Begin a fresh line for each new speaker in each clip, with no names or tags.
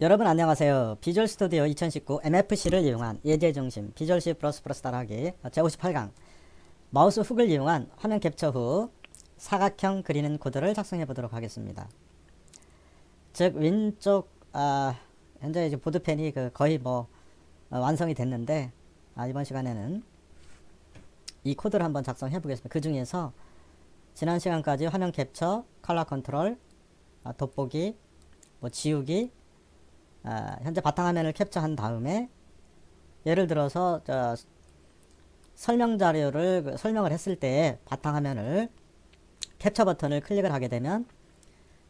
여러분 안녕하세요. 비주얼 스튜디오 2019 MFC를 이용한 예제 중심 비주얼 C++ 따라하기 제58강 마우스 훅을 이용한 화면 캡처 후 사각형 그리는 코드를 작성해 보도록 하겠습니다. 즉 왼쪽 현재 이제 보드펜이 거의 완성이 됐는데 이번 시간에는 이 코드를 한번 작성해 보겠습니다. 그 중에서 지난 시간까지 화면 캡처, 컬러 컨트롤, 돋보기, 지우기 현재 바탕화면을 캡처한 다음에 예를 들어서 설명 자료를 설명을 했을 때 바탕화면을 캡처 버튼을 클릭을 하게 되면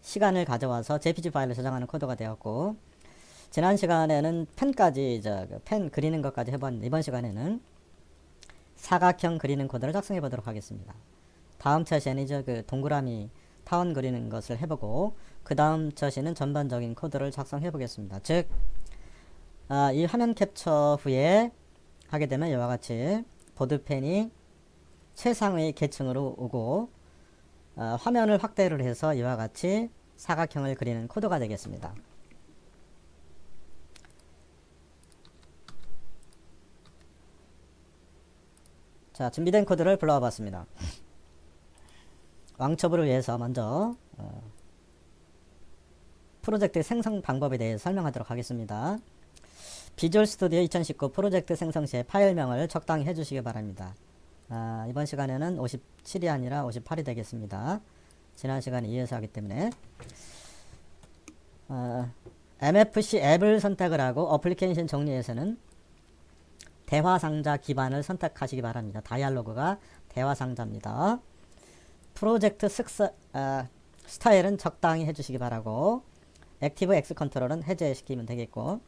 시간을 가져와서 JPG 파일을 저장하는 코드가 되었고, 지난 시간에는 펜까지 펜 그리는 것까지 해봤는데 이번 시간에는 사각형 그리는 코드를 작성해 보도록 하겠습니다. 다음 처시에는 이제 동그라미 타원 그리는 것을 해보고 그 다음 처시는 전반적인 코드를 작성해 보겠습니다. 즉 이 화면 캡처 후에 하게 되면 이와 같이 보드펜이 최상의 계층으로 오고 화면을 확대를 해서 이와 같이 사각형을 그리는 코드가 되겠습니다. 자, 준비된 코드를 불러와 봤습니다. 왕초보를 위해서 먼저 프로젝트 생성 방법에 대해 설명하도록 하겠습니다. 비주얼 스튜디오 2019 프로젝트 생성 시에 파일명을 적당히 해주시기 바랍니다. 이번 시간에는 57이 아니라 58이 되겠습니다. 지난 시간에 이어서 하기 때문에 MFC 앱을 선택을 하고 어플리케이션 정리에서는 대화상자 기반을 선택하시기 바랍니다. 다이얼로그가 대화상자입니다. 프로젝트 스타일은 적당히 해주시기 바라고, 액티브 X 컨트롤은 해제시키면 되겠고,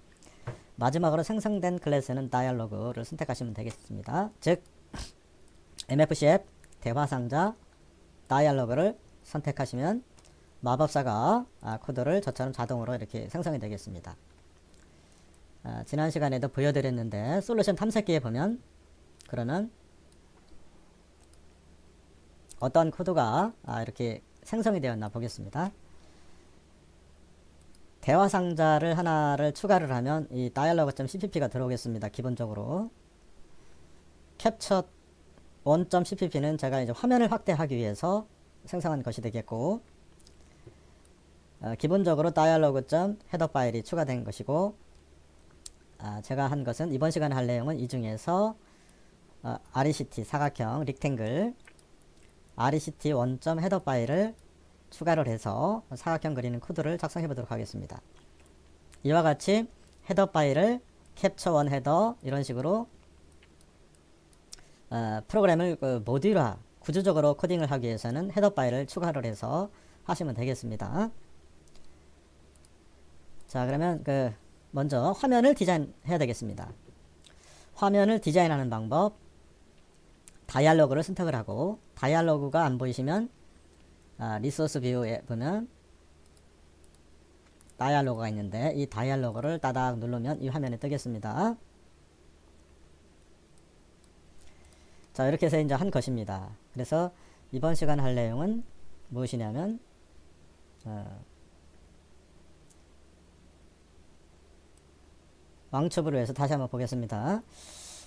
마지막으로 생성된 클래스는 다이얼로그를 선택하시면 되겠습니다. 즉 MFC 앱 대화상자 다이얼로그를 선택하시면 마법사가 코드를 저처럼 자동으로 이렇게 생성이 되겠습니다. 지난 시간에도 보여드렸는데 솔루션 탐색기에 보면 그러면 어떤 코드가 이렇게 생성이 되었나 보겠습니다. 대화 상자를 하나를 추가를 하면 이 dialog.cpp가 들어오겠습니다. 기본적으로 캡처 1.cpp는 제가 이제 화면을 확대하기 위해서 생성한 것이 되겠고, 기본적으로 dialog.header 파일이 추가된 것이고, 제가 한 것은 이번 시간에 할 내용은 이 중에서 RECT 사각형 릭탱글 RECT 1.header 파일을 추가를 해서 사각형 그리는 코드를 작성해 보도록 하겠습니다. 이와 같이 헤더 파일을 캡처 원 헤더 이런 식으로 프로그램을 모듈화 구조적으로 코딩을 하기 위해서는 헤더 파일을 추가를 해서 하시면 되겠습니다. 자, 그러면 먼저 화면을 디자인해야 되겠습니다. 화면을 디자인하는 방법, 다이얼로그를 선택을 하고, 다이얼로그가 안 보이시면 리소스 뷰에 보면 다이얼로그가 있는데 이 다이얼로그를 따닥 누르면 이 화면에 뜨겠습니다. 자, 이렇게 해서 이제 한 것입니다. 그래서 이번 시간 할 내용은 무엇이냐면 왕초보를 위해서 다시 한번 보겠습니다.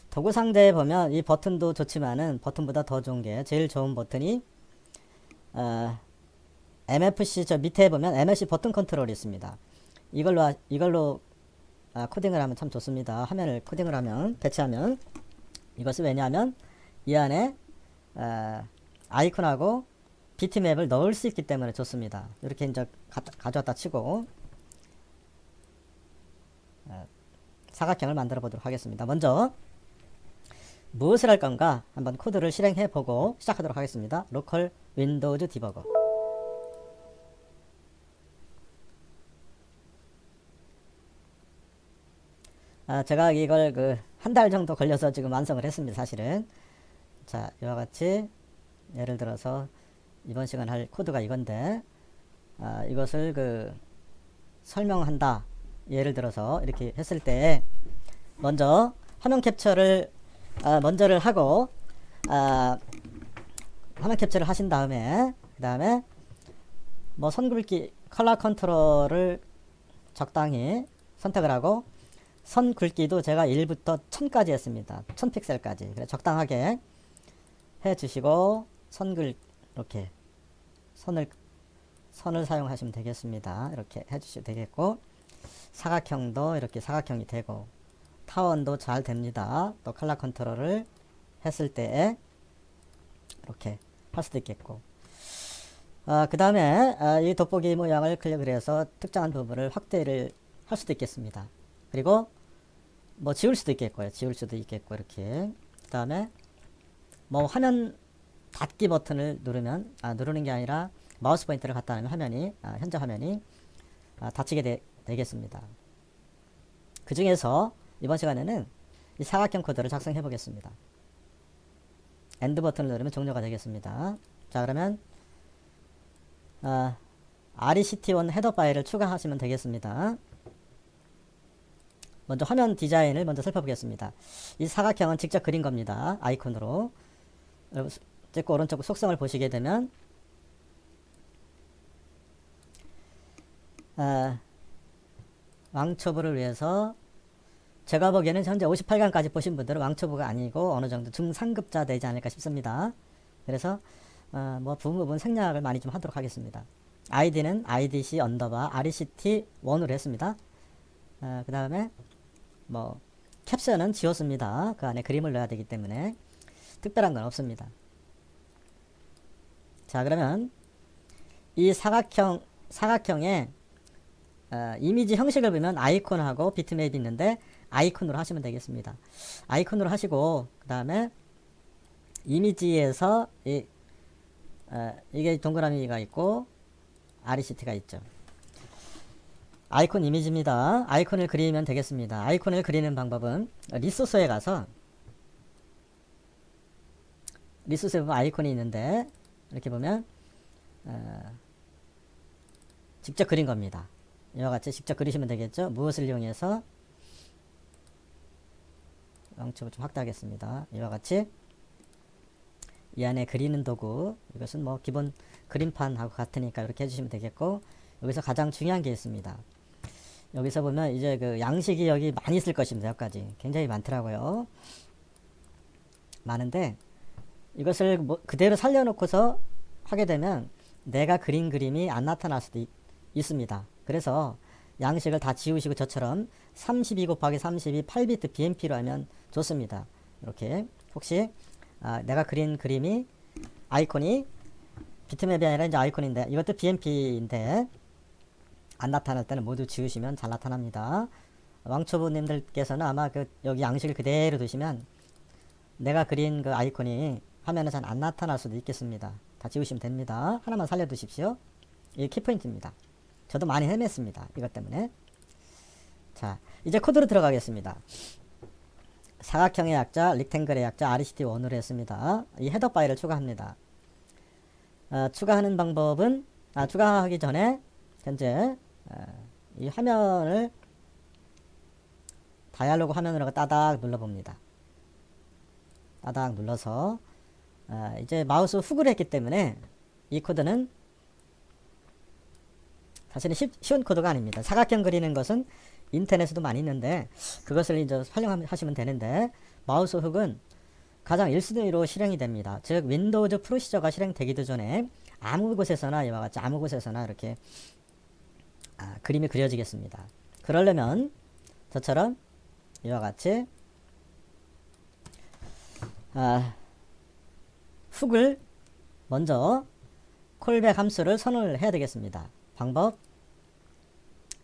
도구 상자에 보면 이 버튼도 좋지만은 버튼보다 더 좋은 게, 제일 좋은 버튼이 MFC 저 밑에 보면 MFC 버튼 컨트롤이 있습니다. 이걸로 코딩을 하면 참 좋습니다. 화면을 코딩을 하면 배치하면 이것은 왜냐하면 이 안에 아이콘하고 비트맵을 넣을 수 있기 때문에 좋습니다. 이렇게 이제 가져왔다 치고 사각형을 만들어 보도록 하겠습니다. 먼저 무엇을 할 건가 한번 코드를 실행해 보고 시작하도록 하겠습니다. 로컬 윈도우즈 디버거. 제가 이걸 한 달 정도 걸려서 지금 완성을 했습니다. 사실은. 자, 이와 같이 예를 들어서 이번 시간 할 코드가 이건데 이것을 설명한다. 예를 들어서 이렇게 했을 때 먼저 화면 캡처를 먼저를 하고 화면 캡처를 하신 다음에 그 다음에 선굵기 컬러 컨트롤을 적당히 선택을 하고 선 굵기도 제가 1부터 1000까지 했습니다. 1000픽셀까지. 그래 적당하게 해주시고 이렇게 선을 사용하시면 되겠습니다. 이렇게 해주셔도 되겠고 사각형도 이렇게 사각형이 되고 타원도 잘 됩니다. 또 컬러 컨트롤을 했을 때 이렇게 할 수도 있겠고 그 다음에 이 돋보기 모양을 클릭을 해서 특정한 부분을 확대를 할 수도 있겠습니다. 그리고 뭐 지울 수도 있겠고요. 지울 수도 있겠고 이렇게 그 다음에 뭐 화면 닫기 버튼을 누르면 누르는 게 아니라 마우스 포인터를 갖다 놓으면 화면이 현재 화면이 닫히게 되겠습니다. 그 중에서 이번 시간에는 이 사각형 코드를 작성해 보겠습니다. 엔드 버튼을 누르면 종료가 되겠습니다. 자 그러면 RECT1 헤더 파일을 추가하시면 되겠습니다. 먼저 화면 디자인을 먼저 살펴보겠습니다. 이 사각형은 직접 그린 겁니다. 아이콘으로 찍고 오른쪽 속성을 보시게 되면 왕초보를 위해서 제가 보기에는 현재 58강까지 보신 분들은 왕초보가 아니고 어느 정도 중상급자 되지 않을까 싶습니다. 그래서 뭐 부분 생략을 많이 좀 하도록 하겠습니다. 아이디는 IDC 언더바 RECT1으로 했습니다. 그 다음에 뭐 캡션은 지웠습니다. 그 안에 그림을 넣어야 되기 때문에 특별한 건 없습니다. 자 그러면 이 사각형의 이미지 형식을 보면 아이콘하고 비트맵이 있는데 아이콘으로 하시면 되겠습니다. 아이콘으로 하시고 그 다음에 이미지에서 이게 동그라미가 있고 RECT가 있죠. 아이콘 이미지입니다. 아이콘을 그리면 되겠습니다. 아이콘을 그리는 방법은 리소스에 가서 리소스에 보면 아이콘이 있는데 이렇게 보면 직접 그린 겁니다. 이와 같이 직접 그리시면 되겠죠. 무엇을 이용해서 왕초보 좀 확대하겠습니다. 이와 같이 이 안에 그리는 도구 이것은 뭐 기본 그림판하고 같으니까 이렇게 해주시면 되겠고 여기서 가장 중요한 게 있습니다. 여기서 보면 이제 그 양식이 여기 많이 있을 것입니다. 여기까지 굉장히 많더라고요. 많은데 이것을 뭐 그대로 살려놓고서 하게 되면 내가 그린 그림이 안 나타날 수도 있습니다. 그래서 양식을 다 지우시고 저처럼 32 곱하기 32 8비트 BMP로 하면 좋습니다. 이렇게 혹시 내가 그린 그림이 아이콘이 비트맵이 아니라 이제 아이콘인데 이것도 BMP인데 안 나타날 때는 모두 지우시면 잘 나타납니다. 왕초보님들께서는 아마 여기 양식을 그대로 두시면 내가 그린 그 아이콘이 화면에 잘 안 나타날 수도 있겠습니다. 다 지우시면 됩니다. 하나만 살려두십시오. 이게 키포인트입니다. 저도 많이 헤맸습니다. 이것 때문에. 자, 이제 코드로 들어가겠습니다. 사각형의 약자, 릭탱글의 약자, RECT1으로 했습니다. 이 헤더 파일을 추가합니다. 추가하는 방법은, 추가하기 전에, 현재, 이 화면을, 다이얼로그 화면으로 따닥 눌러봅니다. 따닥 눌러서, 이제 마우스 훅을 했기 때문에, 이 코드는 사실은 쉬운 코드가 아닙니다. 사각형 그리는 것은 인터넷에도 많이 있는데 그것을 이제 활용하시면 되는데 마우스 훅은 가장 1순위로 실행이 됩니다. 즉 윈도우즈 프로시저가 실행되기도 전에 아무 곳에서나 이와 같이 아무 곳에서나 이렇게 그림이 그려지겠습니다. 그러려면 저처럼 이와 같이 훅을 먼저 콜백 함수를 선언을 해야 되겠습니다. 방법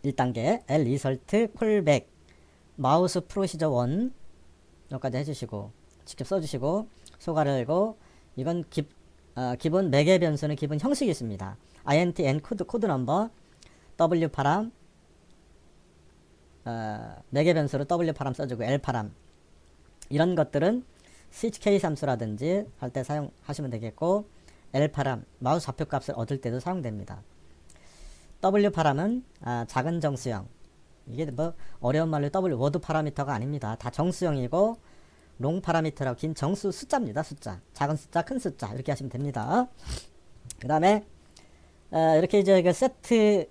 1단계 L-Result 콜백 마우스 프로시저 1 여기까지 해주시고 직접 써주시고 소가를 열고 이건 기본 매개 변수는 기본 형식이 있습니다. int n 코드 넘버 w 파람 매개 변수로 w 파람 써주고 l 파람 이런 것들은 switch case 함수라든지 할 때 사용하시면 되겠고 l 파람 마우스 좌표 값을 얻을 때도 사용됩니다. W 파람은 작은 정수형 이게 뭐 어려운 말로 W 워드 파라미터가 아닙니다. 다 정수형이고 롱 파라미터라고 긴 정수 숫자입니다. 숫자 작은 숫자 큰 숫자 이렇게 하시면 됩니다. 그 다음에 이렇게 이제 세트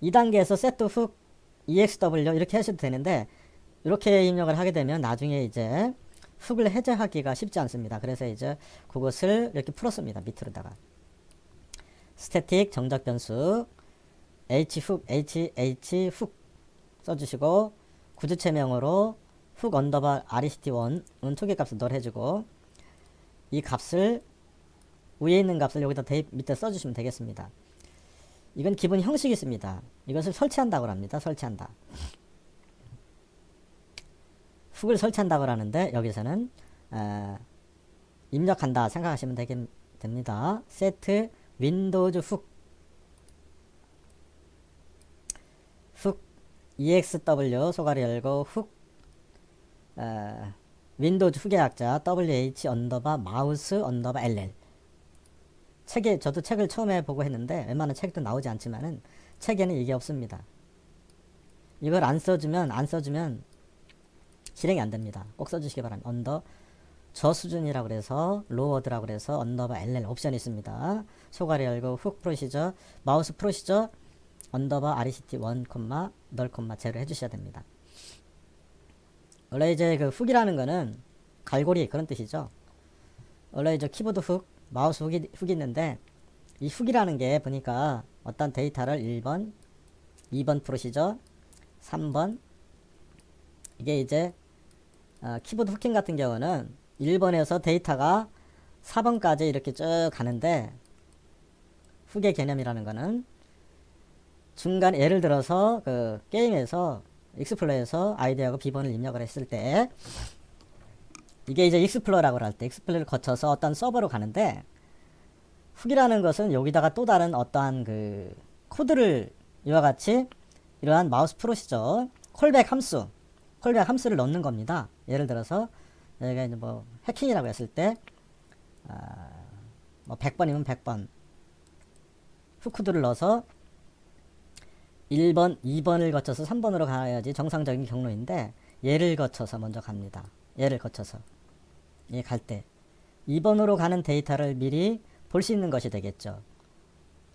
2단계에서 세트 훅 EXW 이렇게 하셔도 되는데 이렇게 입력을 하게 되면 나중에 이제 훅을 해제하기가 쉽지 않습니다. 그래서 이제 그것을 이렇게 풀었습니다. 밑으로다가 스태틱 정적 변수 h훅 훅 써주시고 구주체명으로 훅 언더바 rect1은 초기값을 널 해주고 이 값을 위에 있는 값을 여기다 대입 밑에 써주시면 되겠습니다. 이건 기본 형식이 있습니다. 이것을 설치한다고 합니다. 설치한다. 훅을 설치한다고 하는데 여기서는 입력한다 생각하시면 됩니다. set 윈도우즈 훅 EXW 소가리 열고 훅 윈도우즈 훅의 약자 WH 언더바 마우스 언더바 LL 책에 저도 책을 처음에 보고 했는데 웬만한 책도 나오지 않지만은 책에는 이게 없습니다. 이걸 안 써주면 실행이 안 됩니다. 꼭 써주시기 바랍니다. 언더 저수준이라고 그래서 로워드라고 그래서 언더바 LL 옵션이 있습니다. 소가리 열고 훅 프로시저 마우스 프로시저 언더바 RECT 1, 널, 제로 해주셔야 됩니다. 원래 이제 그 훅이라는 거는 갈고리 그런 뜻이죠. 원래 이제 키보드 훅, 마우스 훅이 있는데 이 훅이라는 게 보니까 어떤 데이터를 1번, 2번 프로시저, 3번 이게 이제 키보드 후킹 같은 경우는 1번에서 데이터가 4번까지 이렇게 쭉 가는데 훅의 개념이라는 거는 중간 예를 들어서 그 게임에서 익스플로어에서 아이디하고 비번을 입력을 했을 때 이게 이제 익스플로어라고 할 때 익스플로어를 거쳐서 어떤 서버로 가는데 훅이라는 것은 여기다가 또 다른 어떠한 그 코드를 이와 같이 이러한 마우스 프로시저 콜백 함수를 넣는 겁니다. 예를 들어서 여기가 이제 뭐 해킹이라고 했을 때 뭐 100번이면 100번 훅 코드를 넣어서 1번, 2번을 거쳐서 3번으로 가야지 정상적인 경로인데 얘를 거쳐서 먼저 갑니다. 얘를 거쳐서 얘 갈 때 2번으로 가는 데이터를 미리 볼 수 있는 것이 되겠죠.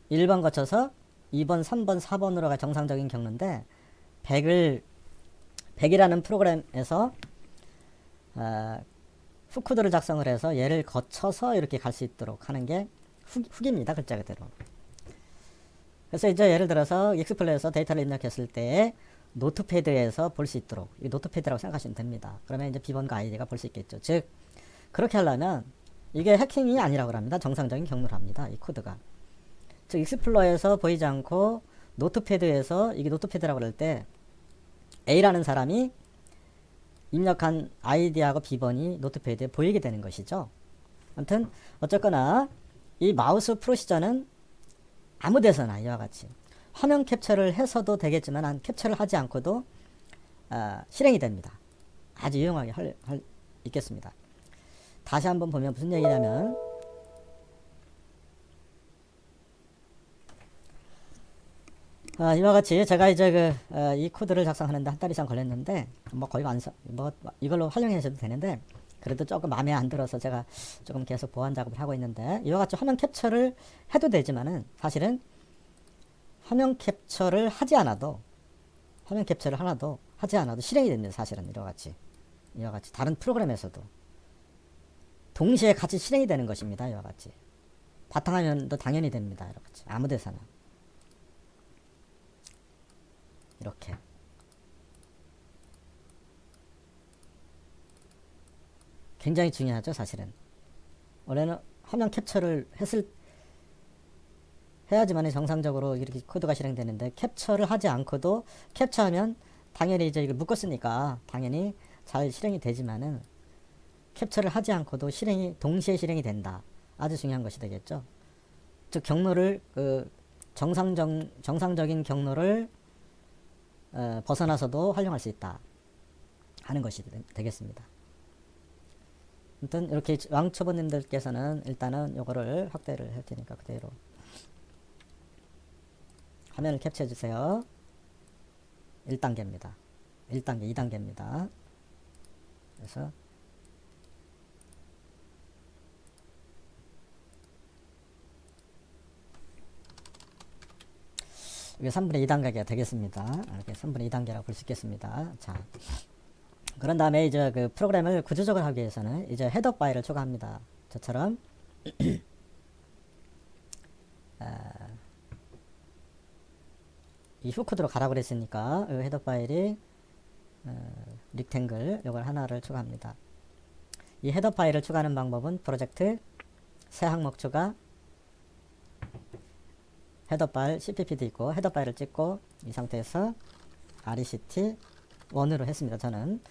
1번 거쳐서 2번, 3번, 4번으로 가 정상적인 경로인데 100이라는 프로그램에서 훅 코드를 작성을 해서 얘를 거쳐서 이렇게 갈 수 있도록 하는 게 훅입니다. 글자 그대로. 그래서 이제 예를 들어서 익스플로어에서 데이터를 입력했을 때 노트패드에서 볼 수 있도록 이 노트패드라고 생각하시면 됩니다. 그러면 이제 비번과 아이디가 볼 수 있겠죠. 즉 그렇게 하려면 이게 해킹이 아니라고 합니다. 정상적인 경로를 합니다. 이 코드가. 즉 익스플로어에서 보이지 않고 노트패드에서 이게 노트패드라고 그럴 때 A라는 사람이 입력한 아이디하고 비번이 노트패드에 보이게 되는 것이죠. 아무튼 어쨌거나 이 마우스 프로시저는 아무 데서나 이와 같이 화면 캡처를 해서도 되겠지만 캡처를 하지 않고도 실행이 됩니다. 아주 유용하게 있겠습니다. 다시 한번 보면 무슨 얘기냐면 이와 같이 제가 이제 이 코드를 작성하는데 한 달 이상 걸렸는데 뭐 거의 이걸로 활용하셔도 되는데 그래도 조금 마음에 안 들어서 제가 조금 계속 보완 작업을 하고 있는데 이와 같이 화면 캡처를 해도 되지만은 사실은 화면 캡처를 하지 않아도 실행이 됩니다. 사실은 이와 같이 다른 프로그램에서도 동시에 같이 실행이 되는 것입니다. 이와 같이 바탕화면도 당연히 됩니다. 이와 같이 아무 데서나 이렇게 굉장히 중요하죠. 사실은 원래는 화면 캡처를 해야지만 정상적으로 이렇게 코드가 실행되는데 캡처를 하지 않고도 캡처하면 당연히 이제 이걸 묶었으니까 당연히 잘 실행이 되지만은 캡처를 하지 않고도 동시에 실행이 된다. 아주 중요한 것이 되겠죠. 즉 경로를 정상적인 경로를 벗어나서도 활용할 수 있다 하는 것이 되겠습니다. 아무튼 이렇게 왕초보님들께서는 일단은 요거를 확대를 할 테니까 그대로 화면을 캡처해 주세요. 1단계입니다. 1단계, 2단계입니다. 그래서 이게 3분의 2단계가 되겠습니다. 이렇게 3분의 2단계라고 볼 수 있겠습니다. 자, 그런 다음에 이제 그 프로그램을 구조적으로 하기 위해서는 이제 헤더 파일을 추가합니다. 저처럼 이 후코드로 가라고 그랬으니까 이 헤더 파일이 릭탱글 이걸 하나를 추가합니다. 이 헤더 파일을 추가하는 방법은 프로젝트 새 항목 추가 헤더 파일 cpp도 있고 헤더 파일을 찍고 이 상태에서 rect 1으로 했습니다. 저는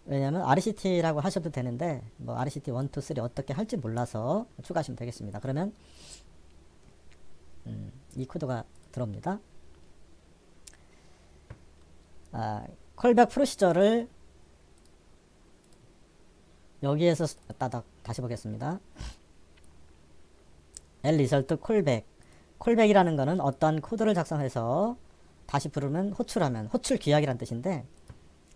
왜냐하면 rct라고 하셔도 되는데 뭐 rect 1, 2, 3 어떻게 할지 몰라서 추가하시면 되겠습니다. 그러면 이 코드가 들어옵니다. 콜백 프로시저를 여기에서 따닥 다시 보겠습니다. result 콜백이라는 거는 어떠한 코드를 작성해서 다시 부르면 호출하면 호출 귀약이란 뜻인데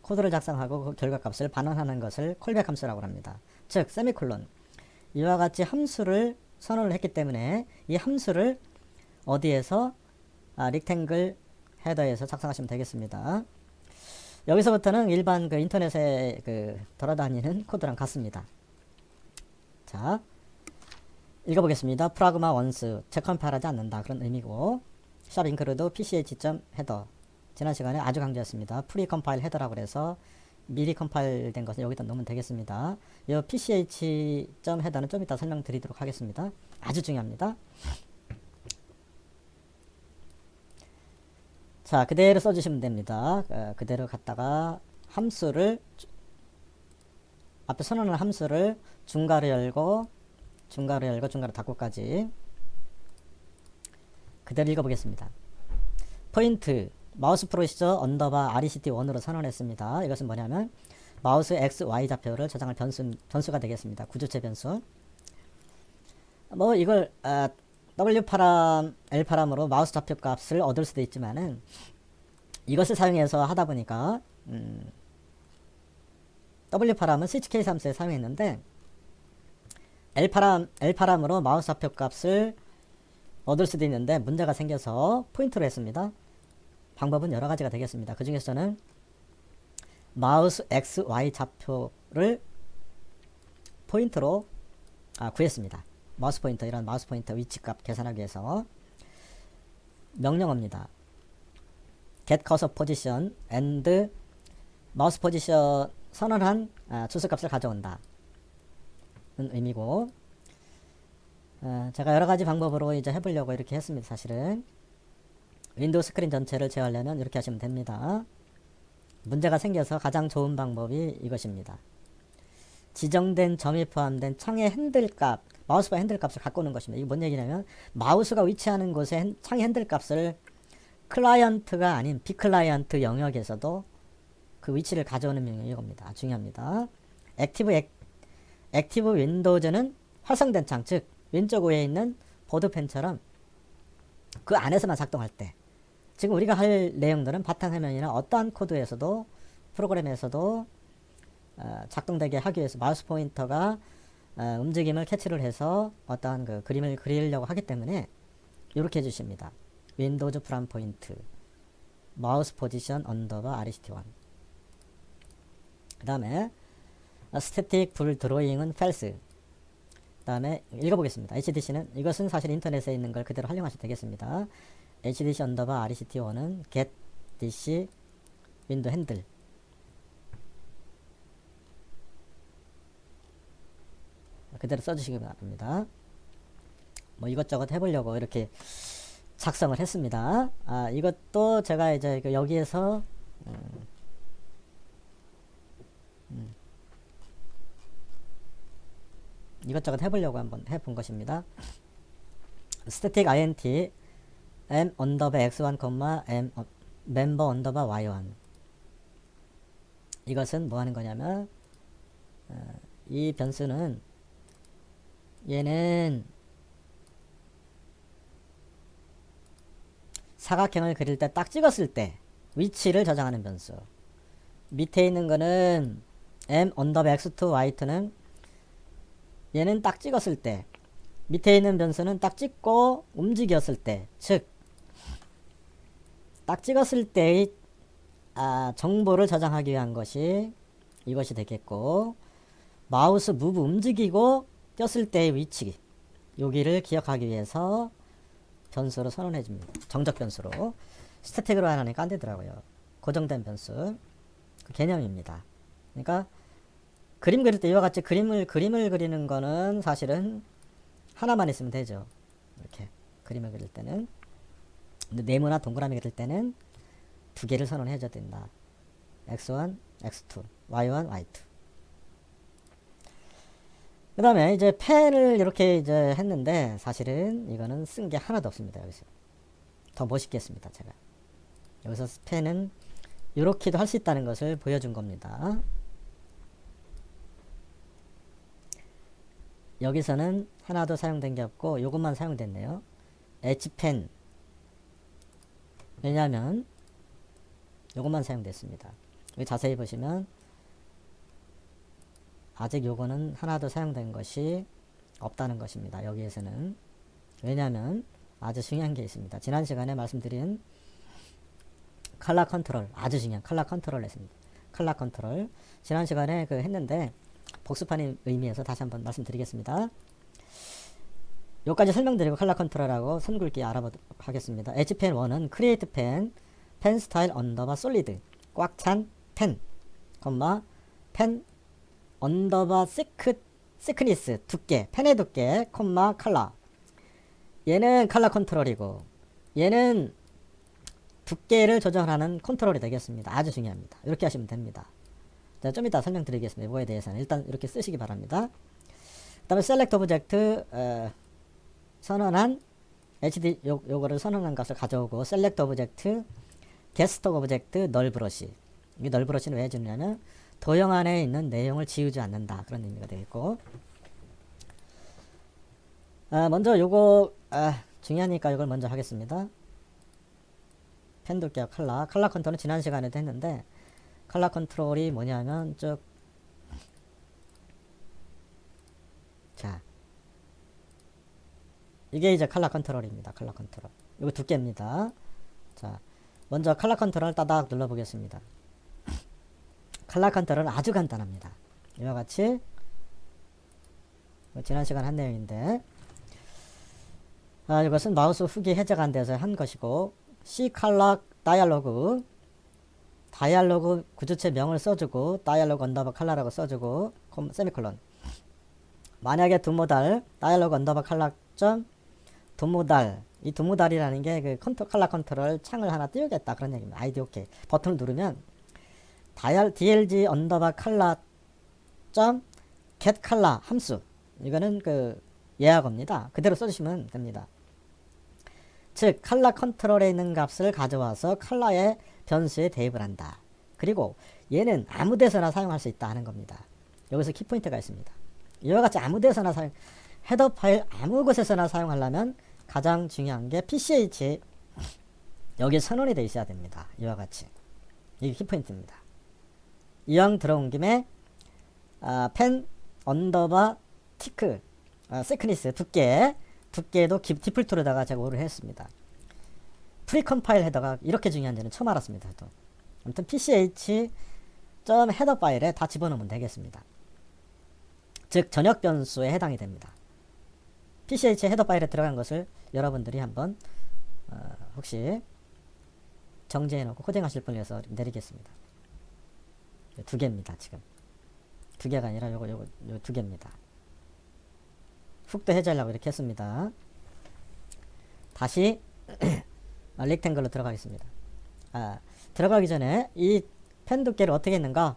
코드를 작성하고 그 결과값을 반환하는 것을 콜백 함수라고 합니다. 즉 세미콜론 이와 같이 함수를 선언을 했기 때문에 이 함수를 어디에서 릭탱글 헤더에서 작성하시면 되겠습니다. 여기서부터는 일반 그 인터넷에 그 돌아다니는 코드랑 같습니다. 자, 읽어보겠습니다. 프라그마 원스 재컴파일하지 않는다 그런 의미고 샵 인크루드 pch.header 지난 시간에 아주 강조했습니다. 프리 컴파일 헤더라고 해서 미리 컴파일 된 것을 여기다 넣으면 되겠습니다. 이 pch.header는 좀 이따 설명드리도록 하겠습니다. 아주 중요합니다. 자, 그대로 써주시면 됩니다. 그대로 갖다가 함수를 앞에 선언한 함수를 중괄호 열고 중괄호 닫고까지 그대로 읽어보겠습니다. 포인트 마우스 프로시저 언더바 rect1으로 선언했습니다. 이것은 뭐냐면 마우스 x, y 좌표를 저장할 변수가 되겠습니다. 구조체 변수. 뭐 이걸 W파람, L파람으로 마우스 좌표 값을 얻을 수도 있지만은 이것을 사용해서 하다 보니까 W파람은 스위치 케이스 함수에 사용했는데 L파람으로 마우스 좌표 값을 얻을 수도 있는데 문제가 생겨서 포인트로 했습니다. 방법은 여러 가지가 되겠습니다. 그 중에서는 마우스 X, Y 좌표를 포인트로 구했습니다. 마우스 포인터, 이런 마우스 포인터 위치값 계산하기 위해서 명령어입니다. get cursor position and 마우스 포지션 선언한 추수값을 가져온다 는 의미고 제가 여러가지 방법으로 이제 해보려고 이렇게 했습니다. 사실은 윈도우 스크린 전체를 제어하려면 이렇게 하시면 됩니다. 문제가 생겨서 가장 좋은 방법이 이것입니다. 지정된 점이 포함된 창의 핸들값, 마우스바 핸들값을 갖고 오는 것입니다. 이게 뭔 얘기냐면 마우스가 위치하는 곳에 창의 핸들값을 클라이언트가 아닌 비클라이언트 영역에서도 그 위치를 가져오는 명령이 이겁니다. 중요합니다. 액티브 윈도우즈는 활성된 창, 즉 왼쪽 위에 있는 보드펜처럼 그 안에서만 작동할 때 지금 우리가 할 내용들은 바탕화면이나 어떠한 코드에서도 프로그램에서도 작동되게 하기 위해서 마우스 포인터가 움직임을 캐치를 해서 어떠한 그 그림을 그리려고 하기 때문에 이렇게 해주십니다. 윈도우즈 프람 포인트 마우스 포지션 언더바 rect1 그 다음에 스태틱 불 드로잉은 false 그 다음에 읽어보겠습니다. HDC는 이것은 사실 인터넷에 있는 걸 그대로 활용하셔도 되겠습니다. HDC 언더바 rect1은 get dc 윈도우 핸들 그대로 써주시기 바랍니다. 뭐 이것저것 해보려고 이렇게 작성을 했습니다. 이것도 제가 이제 여기에서 이것저것 해보려고 한번 해본 것입니다. static int m 언더바 x1, m member 언더바 y1 이것은 뭐 하는 거냐면 이 변수는 얘는 사각형을 그릴 때 딱 찍었을 때 위치를 저장하는 변수. 밑에 있는 거는 m 언더바 x2 y2는 얘는 딱 찍었을 때 밑에 있는 변수는 딱 찍고 움직였을 때 즉 딱 찍었을 때의 정보를 저장하기 위한 것이 이것이 되겠고, 마우스 무브 움직이고 꼈을 때의 위치, 여기를 기억하기 위해서 변수로 선언해 줍니다. 정적 변수로. 스태틱으로 하니까 안 되더라고요. 고정된 변수. 그 개념입니다. 그러니까 그림 그릴 때 이와 같이 그림을 그리는 거는 사실은 하나만 있으면 되죠. 이렇게 그림을 그릴 때는. 근데 네모나 동그라미 그릴 때는 두 개를 선언해 줘야 된다. x1, x2, y1, y2. 그 다음에 이제 펜을 이렇게 이제 했는데 사실은 이거는 쓴 게 하나도 없습니다. 여기서 더 멋있게 했습니다. 제가 여기서 펜은 이렇게도 할 수 있다는 것을 보여준 겁니다. 여기서는 하나도 사용된 게 없고 요것만 사용됐네요. H펜. 왜냐하면 요것만 사용됐습니다. 여기 자세히 보시면 아직 요거는 하나도 사용된 것이 없다는 것입니다. 여기에서는. 왜냐하면 아주 중요한 게 있습니다. 지난 시간에 말씀드린 컬러 컨트롤, 아주 중요한 컬러 컨트롤 했습니다. 컬러 컨트롤 지난 시간에 그 했는데 복습하는 의미에서 다시 한번 말씀드리겠습니다. 여기까지 설명드리고 컬러 컨트롤하고 선굵기 알아보도록 하겠습니다. H펜 1은 크리에이트 펜, 펜 스타일 언더바 솔리드, 꽉 찬 펜, 펜 언더바 시크니스 두께, 펜의 두께, 컬러. 얘는 컬러 컨트롤이고 얘는 두께를 조정하는 컨트롤이 되겠습니다. 아주 중요합니다. 이렇게 하시면 됩니다. 자, 좀 이따 설명드리겠습니다. 이거에 대해서는 일단 이렇게 쓰시기 바랍니다. 그 다음에 셀렉트 오브젝트 선언한 HD 요거를 선언한 것을 가져오고 셀렉트 오브젝트 게스트 오브젝트 널 브러시. 이 널 브러시는 왜 해주냐면 도형 안에 있는 내용을 지우지 않는다. 그런 의미가 되겠고 먼저 요거 중요하니까 이걸 먼저 하겠습니다. 펜 두께와 컬러 컨트롤은 지난 시간에도 했는데 컬러 컨트롤이 뭐냐면 자 이게 이제 컬러 컨트롤입니다. 컬러 컨트롤 이거 두께입니다. 자 먼저 컬러 컨트롤을 따닥 눌러 보겠습니다. 컬러 컨트롤은 아주 간단합니다. 이와 같이 지난 시간 한 내용인데 이것은 마우스 후기 해제가 안 돼서 한 것이고 C 컬러 다이얼로그 구조체 명을 써주고 다이얼로그 언더바 컬러라고 써주고 세미콜론. 만약에 두모달 다이얼로그 언더바 컬러 점 두모달 이 두모달이라는 게 그 컬러 컨트롤 창을 하나 띄우겠다 그런 얘기입니다. 아이디 오케이 버튼을 누르면 DLG 언더바 컬러 점 get 컬러 함수 이거는 그 예약어입니다. 그대로 써주시면 됩니다. 즉 컬러 컨트롤에 있는 값을 가져와서 컬러의 변수에 대입을 한다. 그리고 얘는 아무 데서나 사용할 수 있다 하는 겁니다. 여기서 키포인트가 있습니다. 이와 같이 아무 데서나 헤더 파일 아무 곳에서나 사용하려면 가장 중요한 게 PCH 여기 선언이 되어 있어야 됩니다. 이와 같이 이게 키포인트입니다. 이왕 들어온 김에 펜 언더바 티크 세크니스 두께도 디폴트로다가 제가 오를 했습니다. 프리컴파일 헤더가 이렇게 중요한지는 처음 알았습니다. 또. 아무튼 pch 헤더 파일에 다 집어넣으면 되겠습니다. 즉 전역 변수에 해당이 됩니다. pch 헤더 파일에 들어간 것을 여러분들이 한번 혹시 정지해 놓고 코딩하실 분을 위해서 내리겠습니다. 두 개입니다. 지금 두 개가 아니라 요거 두 개입니다. 훅도 해제하려고 이렇게 했습니다. 다시 렉탱글로 들어가겠습니다. 들어가기 전에 이 펜 두께를 어떻게 했는가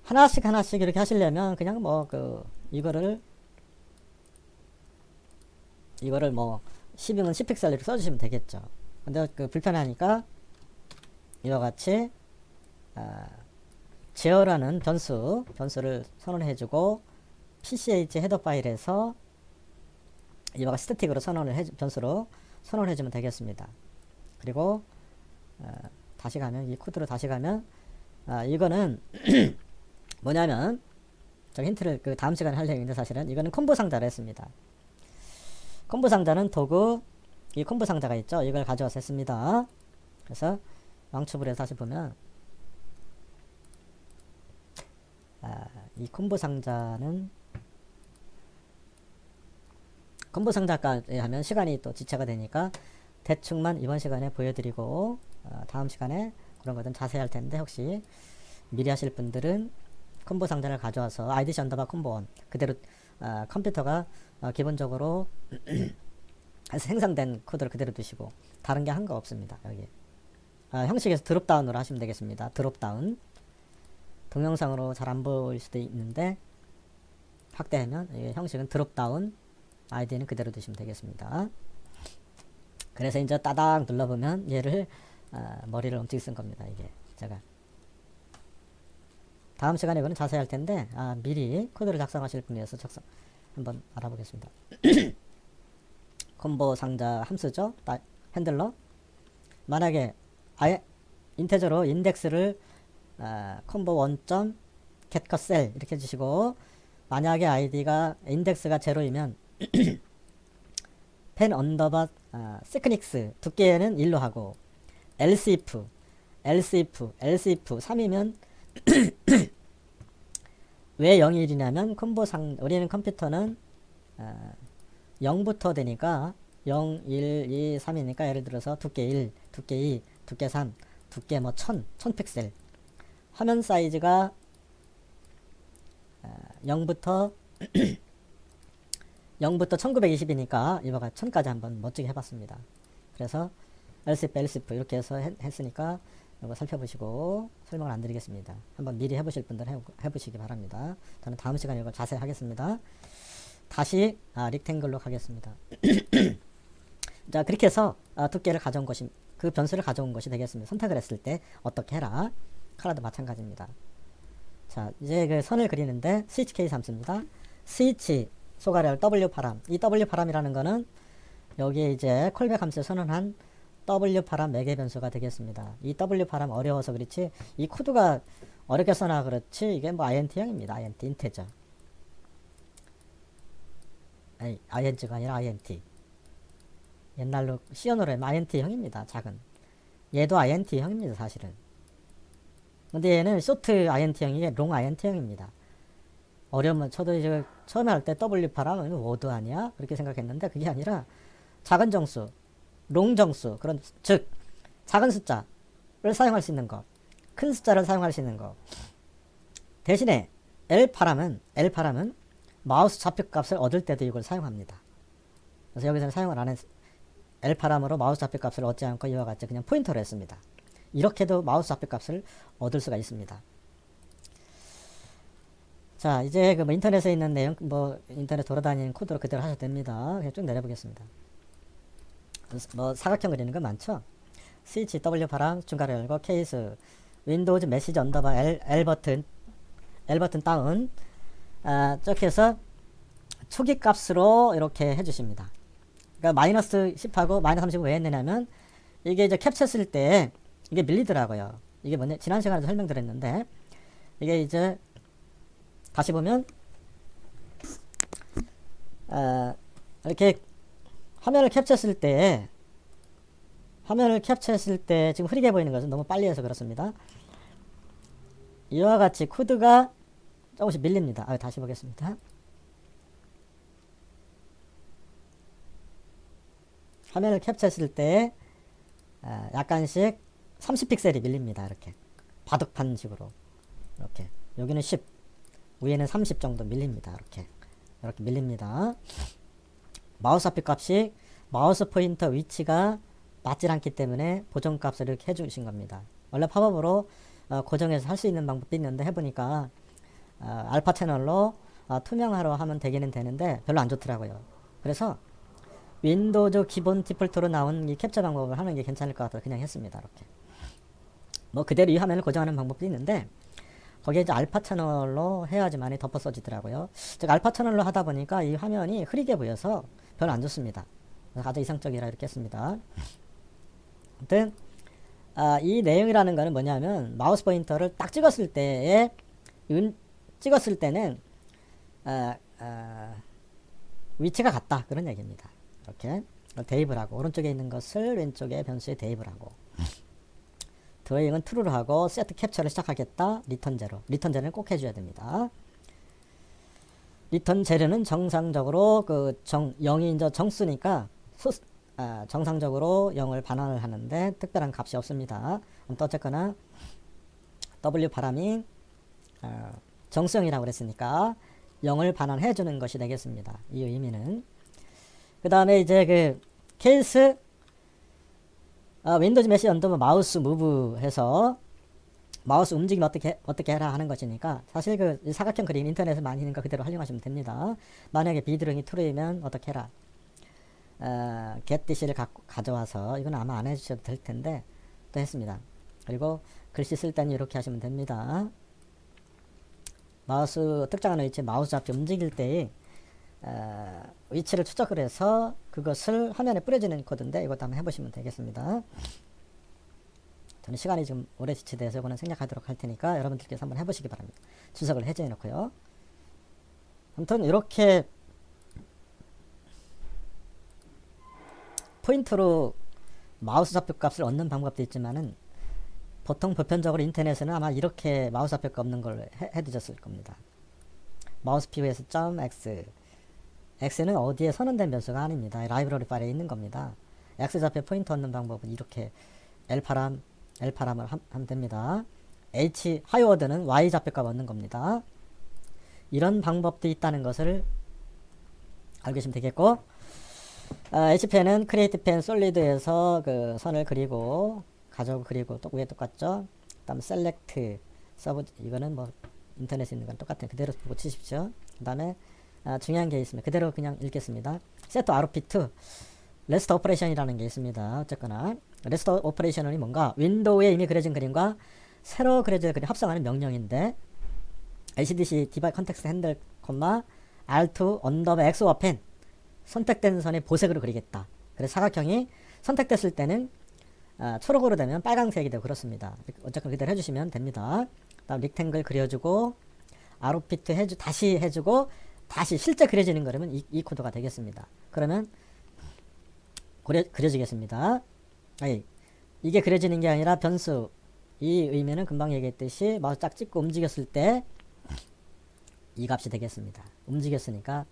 하나씩 이렇게 하시려면 그냥 이거를 10이면 10픽셀 이렇게 써주시면 되겠죠. 근데 불편하니까 이와 같이 제어라는 변수를 선언해주고 pch 헤더 파일에서 이와 스태틱으로 변수로 선언해주면 되겠습니다. 그리고 다시 가면 이 코드로 다시 가면 이거는 뭐냐면 저 힌트를 그 다음 시간에 할 얘기인데 사실은 이거는 콤보 상자를 했습니다. 콤보 상자는 도구 이 콤보 상자가 있죠. 이걸 가져와서 했습니다. 그래서 왕초불에 다시 보면 이 콤보 상자는 콤보 상자까지 하면 시간이 또 지체가 되니까 대충만 이번 시간에 보여드리고 다음 시간에 그런 것은 자세히 할 텐데 혹시 미리 하실 분들은 콤보 상자를 가져와서 IDC 언더바 콤보1 그대로 컴퓨터가 기본적으로 생성된 코드를 그대로 두시고 다른 게 한 거 없습니다. 여기 형식에서 드롭다운으로 하시면 되겠습니다. 드롭다운 동영상으로 잘 안 보일 수도 있는데 확대하면 형식은 드롭다운 아이디는 그대로 두시면 되겠습니다. 그래서 이제 따닥 눌러보면 얘를 머리를 엄청 쓴 겁니다. 이게 제가 다음 시간에 이거는 자세히 할 텐데 미리 코드를 작성하실 분이 위해서 한번 알아보겠습니다. 콤보 상자 함수죠. 핸들러 만약에 인테저로 인덱스를 콤보 1. getCell 이렇게 해주시고 만약에 아이디가 인덱스가 0이면 펜 언더바 시크닉스 두께는 1로 하고 else if 3이면 왜 0이 1이냐면 우리는 컴퓨터는 0부터 되니까 0, 1, 2, 3이니까 예를 들어서 두께 1, 두께 2, 두께 3, 두께 뭐 1000 픽셀 화면 사이즈가 0부터 1920이니까 이거가 1000까지 한번 멋지게 해봤습니다. 그래서 else if 이렇게 해서 했으니까 이거 살펴보시고 설명을 안 드리겠습니다. 한번 미리 해보실 분들 해보시기 바랍니다. 저는 다음 시간에 이거 자세히 하겠습니다. 다시 릭탱글로 가겠습니다. 자 그렇게 해서 두께를 가져온 것이 그 변수를 가져온 것이 되겠습니다. 선택을 했을 때 어떻게 해라. 컬러도 마찬가지입니다. 자 이제 그 선을 그리는데 스위치 케이스 함수입니다. 스위치 소가리알 W 파람 이 W 파람이라는 거는 여기에 이제 콜백 함수에 선언한 W 파람 매개 변수가 되겠습니다. 이 W 파람 어려워서 그렇지 이 코드가 어렵게 써나 그렇지 이게 뭐 INT형입니다. INT 인테저 ING가 아니라 INT 옛날로 C언어로 하면 INT형입니다. 작은 얘도 INT형입니다. 사실은 근데 얘는 쇼트 INT형이 롱 INT형입니다. 어려우면 저도 이제 처음에 할 때 W 파람은 워드 아니야? 그렇게 생각했는데 그게 아니라 작은 정수 롱 정수 그런 즉 작은 숫자를 사용할 수 있는 것 큰 숫자를 사용할 수 있는 것 대신에 L 파람은 마우스 좌표값을 얻을 때도 이걸 사용합니다. 그래서 여기서는 사용을 안 했 L 파람으로 마우스 좌표값을 얻지 않고 이와 같이 그냥 포인터로 했습니다. 이렇게도 마우스 좌표값을 얻을 수가 있습니다. 자 이제 그 뭐 인터넷에 있는 내용 뭐 인터넷 돌아다니는 코드로 그대로 하셔도 됩니다. 그냥 쭉 내려보겠습니다. 뭐 사각형 그리는 거 많죠. 스위치 W 파람 중괄호 열고 케이스 윈도우즈 메시지 언더바 L 버튼 다운 저렇게 해서 초기 값으로 이렇게 해주십니다. 그러니까 마이너스 10하고 마이너스 30을 왜 했느냐면 이게 이제 캡처했을 때 이게 밀리더라고요. 이게 뭐냐 지난 시간에도 설명드렸는데 이게 이제 다시 보면 이렇게 화면을 캡처했을 때 지금 흐리게 보이는 것은 너무 빨리 해서 그렇습니다. 이와 같이 코드가 조금씩 밀립니다. 다시 보겠습니다. 화면을 캡처했을 때 약간씩 30픽셀이 밀립니다. 이렇게 바둑판 식으로 이렇게 여기는 10 위에는 30 정도 밀립니다. 이렇게 밀립니다. 마우스 앞에 값이 마우스 포인터 위치가 맞질 않기 때문에 보정값을 이렇게 해주신 겁니다. 원래 팝업으로 고정해서 할 수 있는 방법이 있는데 해보니까 알파 채널로 투명화로 하면 되기는 되는데 별로 안 좋더라고요. 그래서 윈도우즈 기본 디폴트로 나온 이 캡처 방법을 하는 게 괜찮을 것 같아서 그냥 했습니다. 이렇게 뭐 그대로 이 화면을 고정하는 방법도 있는데 거기에 이제 알파 채널로 해야지만이 덮어 써지더라고요. 즉 알파 채널로 하다 보니까 이 화면이 흐리게 보여서 별로 안 좋습니다. 그래서 아주 이상적이라 이렇게 했습니다. 아무튼 이 내용이라는 거는 뭐냐면 마우스 포인터를 딱 찍었을 때는 위치가 같다 그런 얘기입니다. 이렇게 대입을 하고, 오른쪽에 있는 것을 왼쪽에 변수에 대입을 하고, 드로잉은 true로 하고 set 캡처를 시작하겠다. 리턴 제로. 리턴 제로는 꼭 해줘야 됩니다. 리턴 제로는 정상적으로 0이 이제 정수니까 정상적으로 0을 반환을 하는데 특별한 값이 없습니다. 또 어쨌거나 W 파라밍 정수형이라고 그랬으니까 0을 반환해 주는 것이 되겠습니다. 이 의미는. 그 다음에 이제 그 케이스 윈도우즈 메시 언더바 마우스 무브 해서 마우스 움직임 어떻게 해라 하는 것이니까 사실 그 사각형 그림 인터넷에 많이 있는 거 그대로 활용하시면 됩니다. 만약에 비드로잉이 true이면 어떻게 해라. getDC를 가져와서 이건 아마 안 해주셔도 될 텐데 또 했습니다. 그리고 글씨 쓸 때는 이렇게 하시면 됩니다. 마우스 특정한 위치에 마우스 잡지 움직일 때 위치를 추적을 해서 그것을 화면에 뿌려지는 코드인데 이것도 한번 해보시면 되겠습니다. 저는 시간이 좀 오래 지체돼서 이거는 생략하도록 할 테니까 여러분들께서 한번 해보시기 바랍니다. 주석을 해제해 놓고요. 아무튼 이렇게 포인트로 마우스 좌표 값을 얻는 방법도 있지만은 보통 보편적으로 인터넷에는 아마 이렇게 마우스 좌표가 없는 걸 해두셨을 겁니다. 마우스 POS .x x는 어디에 선언된 변수가 아닙니다. 라이브러리 파일에 있는 겁니다. x 좌표 포인트 얻는 방법은 이렇게 L파람을 하면 됩니다. 하이워드는 y 좌표값 얻는 겁니다. 이런 방법도 있다는 것을 알고 계시면 되겠고, H펜은 크리에이트 펜 솔리드에서 그 선을 그리고 가져오고 그리고 또 위에 똑같죠. 그 다음 셀렉트 서브 이거는 뭐 인터넷에 있는 건 똑같아요. 그대로 보고 치십시오. 그 다음에 중요한 게 있으면 그대로 그냥 읽겠습니다. set rp2 레스트 오퍼레이션이라는 게 있습니다. 어쨌거나 레스트 오퍼레이션이 뭔가 윈도우에 이미 그려진 그림과 새로 그려진 그림 합성하는 명령인데 ACDC 디바이 컨텍스트 핸들 R2 언더바 X 워펜 선택된 선의 보색으로 그리겠다. 그래서 사각형이 선택됐을 때는 초록으로 되면 빨강색이 되고 그렇습니다. 어쨌거나 그대로 해주시면 됩니다. 다음 릭탱글 그려주고 RP2 다시 해주고 다시 실제 그려지는 거라면 이 코드가 되겠습니다. 그러면 그려지겠습니다. 이게 그려지는 게 아니라 변수 이 의미는 금방 얘기했듯이 마우스 딱 찍고 움직였을 때 이 값이 되겠습니다. 움직였으니까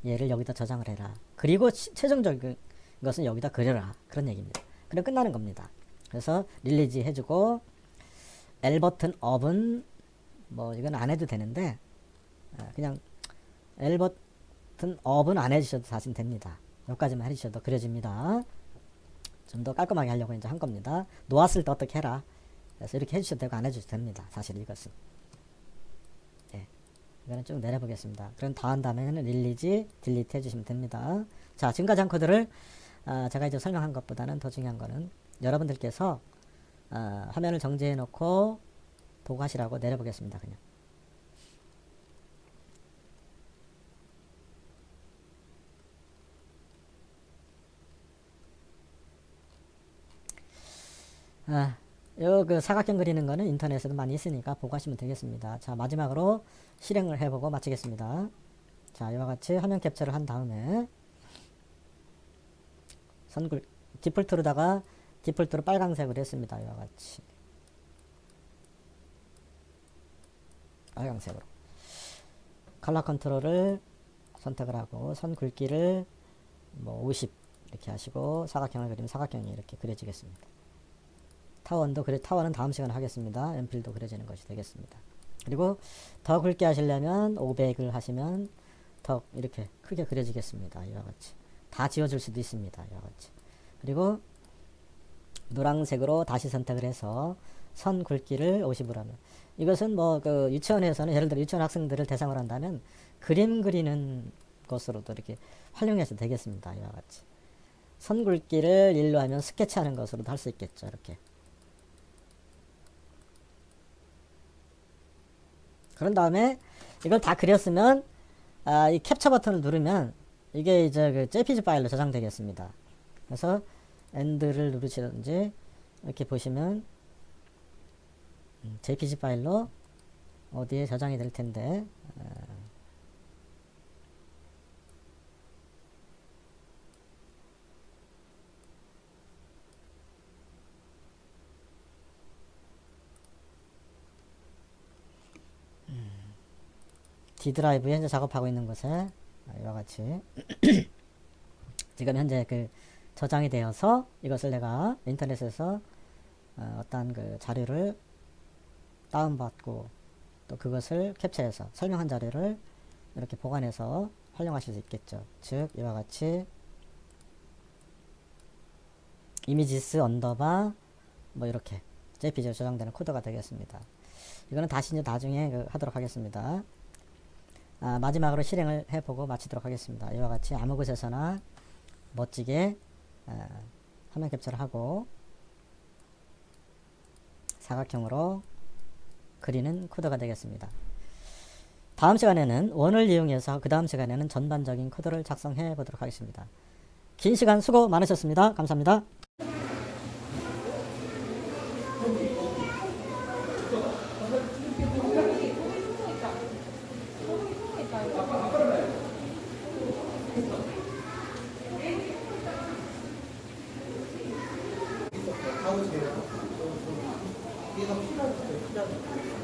얘를 여기다 저장을 해라. 그리고 최종적인 것은 여기다 그려라. 그런 얘기입니다. 그럼 끝나는 겁니다. 그래서 릴리즈 해주고 L 버튼 업은 뭐 이건 안 해도 되는데 그냥 L 버튼 업은 안 해주셔도 사실 됩니다. 여기까지만 해주셔도 그려집니다. 좀 더 깔끔하게 하려고 이제 한 겁니다. 놓았을 때 어떻게 해라. 그래서 이렇게 해주셔도 되고 안 해주셔도 됩니다. 사실 이것은. 예. 이거는 좀 내려보겠습니다. 그럼 다 한 다음에는 릴리즈, 딜리트 해주시면 됩니다. 자, 지금까지 한 코드를 제가 이제 설명한 것보다는 더 중요한 거는 여러분들께서 화면을 정지해 놓고 보고 하시라고 내려보겠습니다. 그냥. 요 그 사각형 그리는 거는 인터넷에도 많이 있으니까 보고 하시면 되겠습니다. 자, 마지막으로 실행을 해보고 마치겠습니다. 자, 이와 같이 화면 캡처를 한 다음에 디폴트로 빨강색으로 했습니다. 이와 같이 빨강색으로 컬러 컨트롤을 선택을 하고 선 굵기를 뭐 50 이렇게 하시고 사각형을 그리면 사각형이 이렇게 그려지겠습니다. 타원은 다음 시간에 하겠습니다. 연필도 그려지는 것이 되겠습니다. 그리고 더 굵게 하시려면 500을 하시면 더 이렇게 크게 그려지겠습니다. 이와 같이 다 지워줄 수도 있습니다. 이와 같이. 그리고 노란색으로 다시 선택을 해서 선 굵기를 50으로 하면 이것은 뭐 그 유치원에서는 예를 들어 유치원 학생들을 대상으로 한다면 그림 그리는 것으로도 이렇게 활용해서 되겠습니다. 이와 같이 선 굵기를 1로 하면 스케치하는 것으로도 할 수 있겠죠. 이렇게. 그런 다음에 이걸 다 그렸으면 이 캡처 버튼을 누르면 이게 이제 그 JPG 파일로 저장되겠습니다. 그래서 엔드를 누르시든지 이렇게 보시면 JPG 파일로 어디에 저장이 될 텐데 D 드라이브에 현재 작업하고 있는 곳에 이와 같이 지금 현재 그 저장이 되어서 이것을 내가 인터넷에서 어떤 그 자료를 다운받고 또 그것을 캡처해서 설명한 자료를 이렇게 보관해서 활용하실 수 있겠죠. 즉 이와 같이 이미지스 언더바 뭐 이렇게 JPG로 저장되는 코드가 되겠습니다. 이거는 다시 이제 나중에 하도록 하겠습니다. 마지막으로 실행을 해보고 마치도록 하겠습니다. 이와 같이 아무 곳에서나 멋지게 화면 캡처를 하고 사각형으로 그리는 코드가 되겠습니다. 다음 시간에는 원을 이용해서 그 다음 시간에는 전반적인 코드를 작성해 보도록 하겠습니다. 긴 시간 수고 많으셨습니다. 감사합니다.
이거 필요할 때 필요할 때